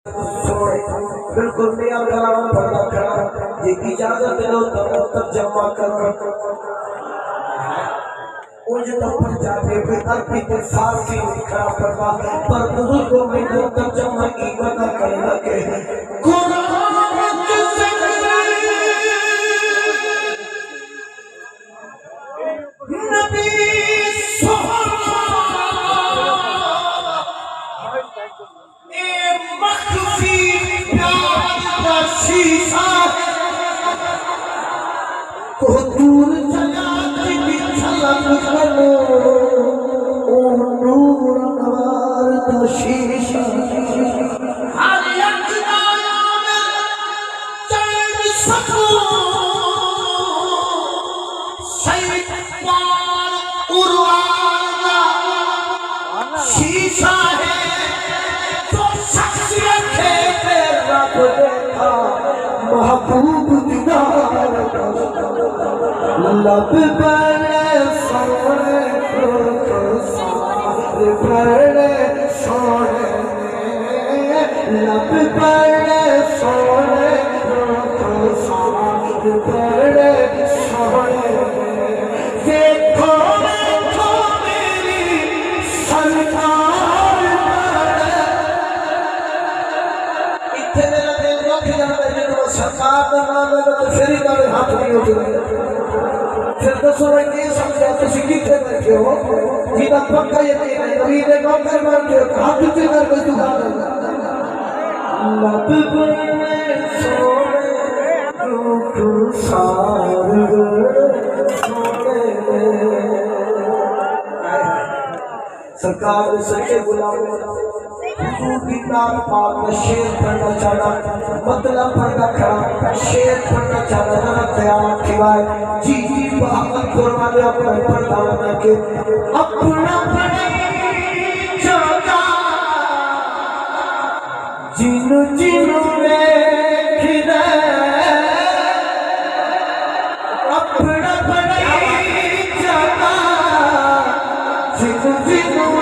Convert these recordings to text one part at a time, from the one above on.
बिल्कुल नया कलाम पढ़ना खड़ा ये इजाजत लो तब जमा करो उज तब पंजाबी कोई अरबी कोई फारसी खड़ा पढ़वा पर बुजुर्गों में दो तर्जमा की बता कर लगे नबी शीशा को दूर चला की झलक करो ओ नूर नवार दा शीशा हर एक दाया में चैन सको सैद पार उर्वाना शीशा है तो शख्सियत है रब देखा महबूब दीदार लब बड़े सोने बड़े सोने लब बड़े सोने बड़े सोने देखो देखो मेरी सरकार इतने मेरा दिल रख जाता है तो सरकार का नाम है तो फिर ही मेरे हाथ नहीं होते फिर तो सुबह ये समझा तो सीखी थे बैठे हो जीना पक्का यकीन है कभी ने नौकर बन के हाथ से कर कोई दुकान लब बने सोने रूप सार सरकार सच्चे गुलाम पाक में शेर पढ़ना चाहना मतलब पढ़ना खड़ा शेर पढ़ना चाहना ना तैयार खिलाए जी जी बहादुर कुर्बान अपना पढ़ता बना के अपना पढ़े जाता जिनु जिनु देखना अपना पढ़े जाता जिनु जिनु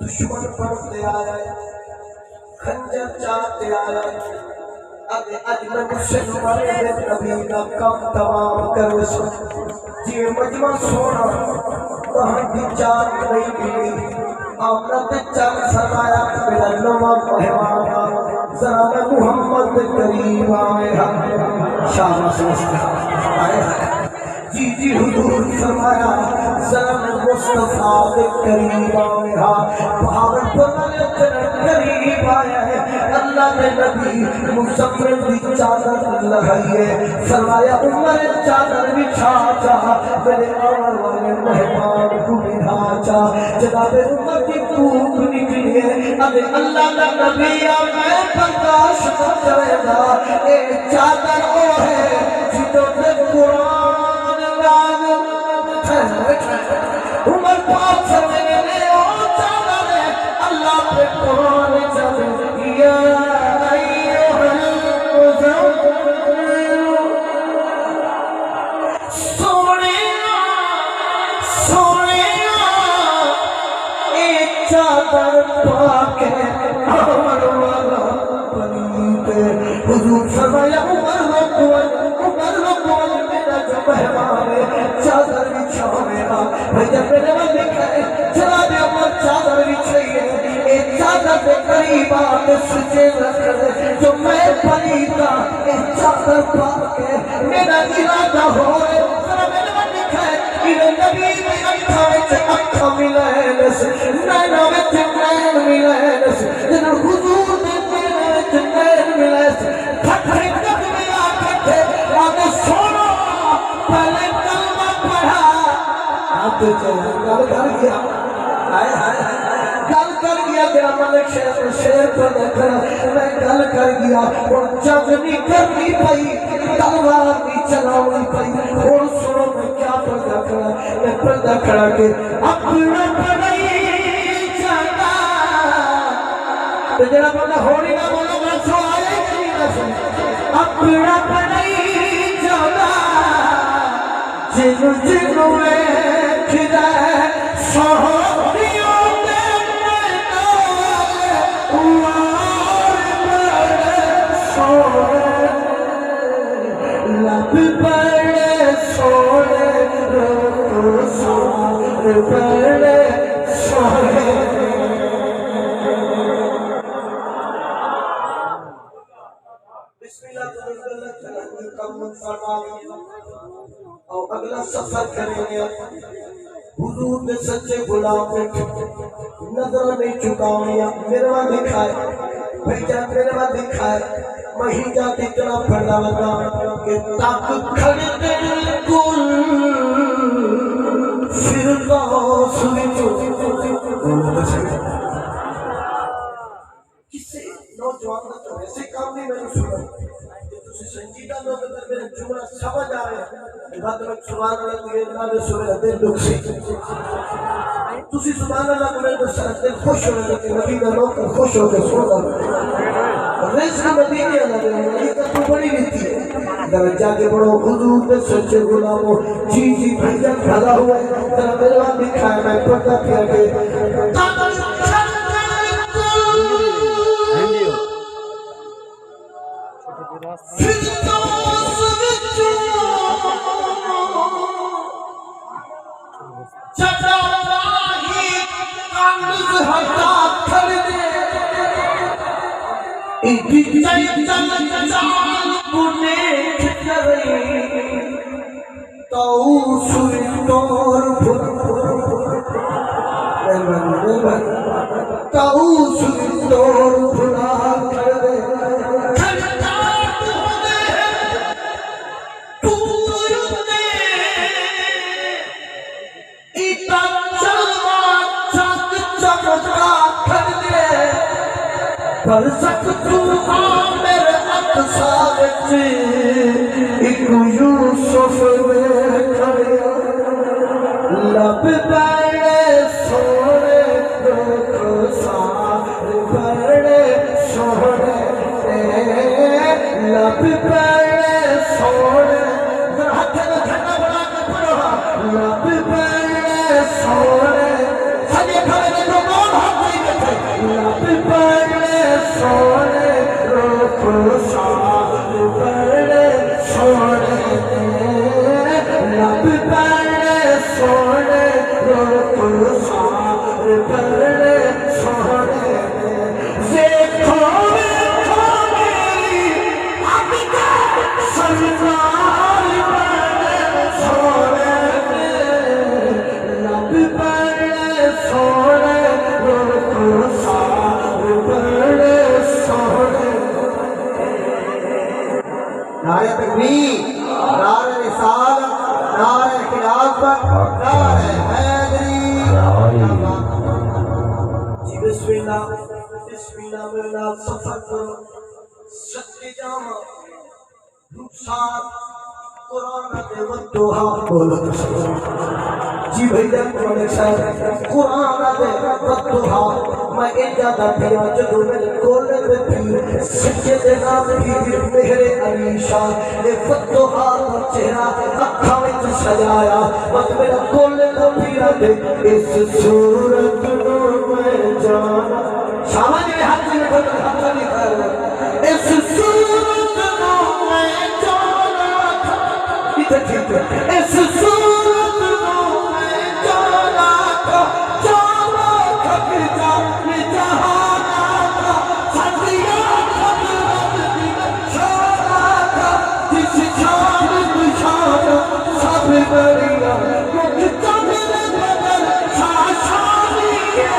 दुश्मन पढ़ते आया खंजर चाहते आया अरे अजनब से मारे नबी का कम तमाम करो जी मजमा सोना वहाँ भी चार नहीं मिली आपने पे चार समाया मेरा नवा मेहमान जरा मैं मोहम्मद करीम आया शाबाश आया जी जी हुजूर फरमाया जरा मैं मुस्तफा के करीब आया भावल बोले करीब आया है अल्लाह ने नबी मुसफर की चादर लगाइए फरमाया उम्र चादर बिछा चाहा मेरे आने वाले मेहमान को बिठा चाह जनाब उम्र की भूख निकली है अरे अल्लाह का नबी मैं बर्दाश्त न करेगा एक चादर वो है जिसमें कुरान उमर पाक फरमाने ने ओ चादर है अल्लाह पे कुरान चल या अय्युहल मुज़म्मिल सोनिया सोनिया एक चादर पाके अमर वाला बनीते हुजूर फरमाया उमर रखो मेरा जो मेहमान है चादर बिछावेगा भैया मेरे मन लिखा है चला दे उमर चादर बिछाइए एक चादर के करीब आके सजे रख जो मैं पलीता एक चादर पाके मेरा इरादा हो जरा मेरे मन लिखा है इन्हें नबी में अखा मिले नैना में गल कर गया तेरा मलिक शेर को देखना मैं गल कर गया और जंग नहीं करनी पई तलवार नहीं चलानी पई और सुनो मैं क्या पर्दा खड़ा मैं पर्दा खड़ा के अपना पड़ई जाता तो जरा बंदा होली ना बोलो मैं सो आए नहीं ना सुन अपना पड़ई जाता जिनु जिनु खिदा सोहरियों लब बड़े सोने बड़े सोने और अगला सफर करेंगे हुजूर ने सच्चे गुलाम पे नजर नहीं चुकानिया मेरा दिखाए भैया मेरा दिखाए वही जाती इतना फड़ा लगा कि तक खड़े बिल्कुल फिर किसी नौजवान का तो ऐसे काम नहीं मैंने सुना संजीदा लोग अगर मेरे जुमला समझ आ रहे बाद में सुभान अल्लाह के नाम से सुबह दिल दुख से तुसी सुभान अल्लाह बोले तो दिल खुश हो जाते कि नबी का लोग खुश हो गए सुन रिज़्क़ मदीने वाला ये तो बड़ी नीति है दरजा के बड़ो हुजूर के सच्चे गुलामों जी जी भैया भला हुआ तेरा मेरा दिखाया मैं पर्दा किया के कर सकतू मेरे अक्सा विच एक यूसुफ में खड़े लब बड़े सोने बड़े सोने लब बड़े सोने हाथ में झंडा बना के पढ़ो लब बड़े सोने सभी खड़े देखो कौन हाथ नहीं बैठे लब बड़े सोने बड़े सोने लब बड़े सोने बड़े सोने देखो देखो मेरी अबिका सरकार बड़े सोने लब बड़े सोने बड़े सोने नारे तकबीर नारे रिसालत नारे खिलाफत नारे हैदरी जी बिस्मिल्लाह बिस्मिल्लाह मेरे नाम सफर करो सच्चे जामा रुखसार कुरान दे वतोहा बोलो जी भैया तुम्हारे साथ कुरान दे वतोहा मैं इजादा पिया जो मेरे कोले पे थी सच्चे दे नाम की मेरे अलीशा ने वतोहा का चेहरा अखा विच सजाया मत मेरा कोले को पिया दे इस सूरत नु मैं जाना शाबाश मेरे हाथ में हाथ नहीं कर इस सूरत नु मैं जाना ठीक है इस सूरत नु मैं जाना जाना खबर जाने जहाना का सदिया खबर दी शाना का जिस शान निशान सब बढ़िया मुझ तक बदल शाशानी के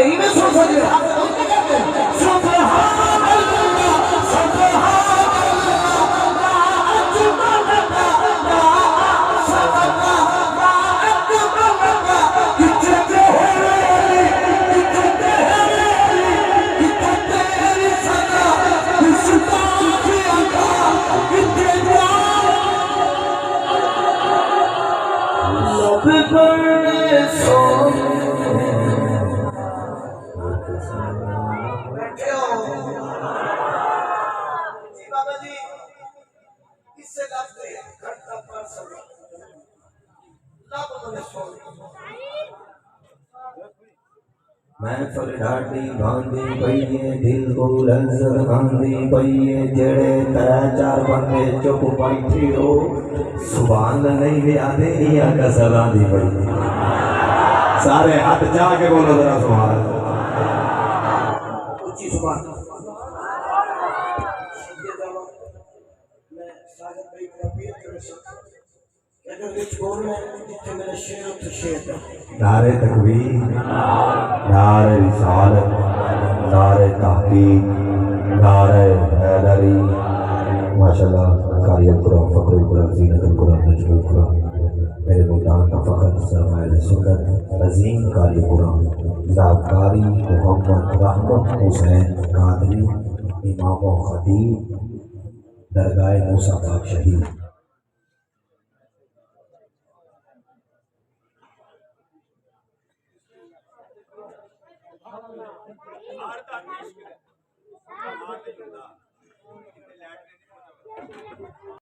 इमे सुन सजे सुभान अल्लाह सुभान महफिल ढाटी बांधी पईए दिल को लज्जत बांधी पईए जेड़े त्रै चार बंदे चुप बैठे हो सुभान नहीं भी आते या कसर आंधी पई सारे हाथ जाके बोलो जरा सुभान ऊंची सुभान मैं सागर भाई को अपील कर सकता अगर कुछ बोलना है जितने मेरा शेर तो शेर नारे तकबीर नारे रिसालत नारे तहकीक नारे हैदरी माशाल्लाह कारियल कुरान फखरुल कुरान ज़ीनतुल कुरान नजमुल कुरान मेरे मुल्तान का फ़ख्र सरमाए सुन्नत अज़ीम कारियल कुरान ज़ाकारी मोहम्मद रहमत हुसैन कादरी इमाम व खतीब दरगाह मूसा पाक शहीद